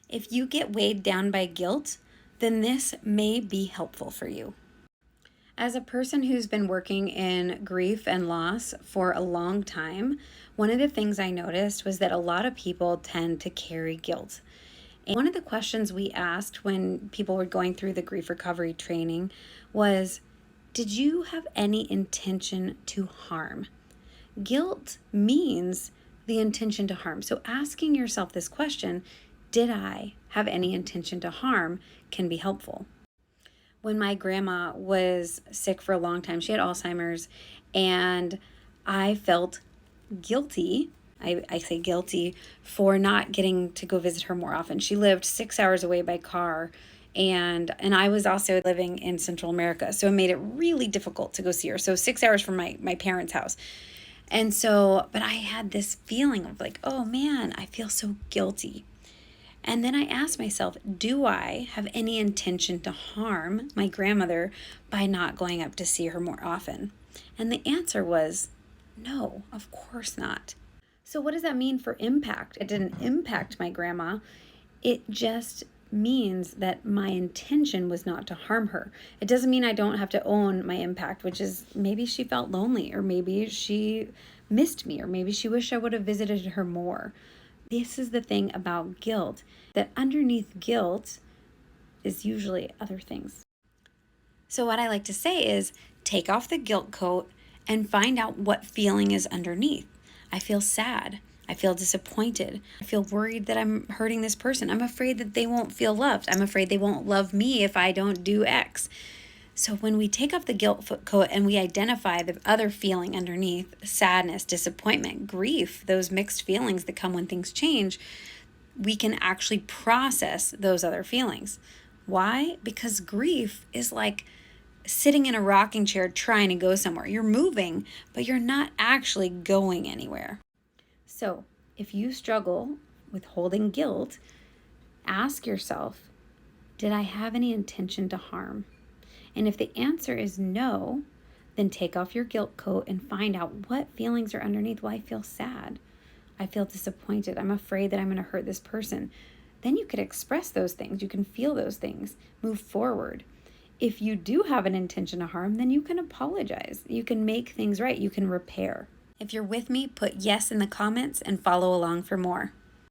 If you get weighed down by guilt, then this may be helpful for you. As a person who's been working in grief and loss for a long time, one of the things I noticed was that a lot of people tend to carry guilt. And one of the questions we asked when people were going through the grief recovery training was, did you have any intention to harm? Guilt means the intention to harm. So asking yourself this question, did I have any intention to harm, can be helpful. When my grandma was sick for a long time, she had Alzheimer's, and I felt guilty. I say guilty for not getting to go visit her more often. She lived 6 hours away by car, and I was also living in Central America, so it made it really difficult to go see her. So 6 hours from my parents' house. And so, but I had this feeling of like, oh man, I feel so guilty. And then I asked myself, do I have any intention to harm my grandmother by not going up to see her more often? And the answer was, no, of course not. So what does that mean for impact? It didn't impact my grandma. It just means that my intention was not to harm her. It doesn't mean I don't have to own my impact, which is maybe she felt lonely, or maybe she missed me, or maybe she wished I would have visited her more. This is the thing about guilt, that underneath guilt is usually other things. So what I like to say is take off the guilt coat and find out what feeling is underneath. I feel sad. I feel disappointed. I feel worried that I'm hurting this person. I'm afraid that they won't feel loved. I'm afraid they won't love me if I don't do X. So when we take off the guilt coat and we identify the other feeling underneath, sadness, disappointment, grief, those mixed feelings that come when things change, we can actually process those other feelings. Why? Because grief is like sitting in a rocking chair trying to go somewhere. You're moving, but you're not actually going anywhere. So if you struggle with holding guilt, ask yourself, did I have any intention to harm? And if the answer is no, then take off your guilt coat and find out what feelings are underneath. Well, I feel sad. I feel disappointed. I'm afraid that I'm going to hurt this person. Then you could express those things. You can feel those things. Move forward. If you do have an intention to harm, then you can apologize. You can make things right. You can repair. If you're with me, put yes in the comments and follow along for more.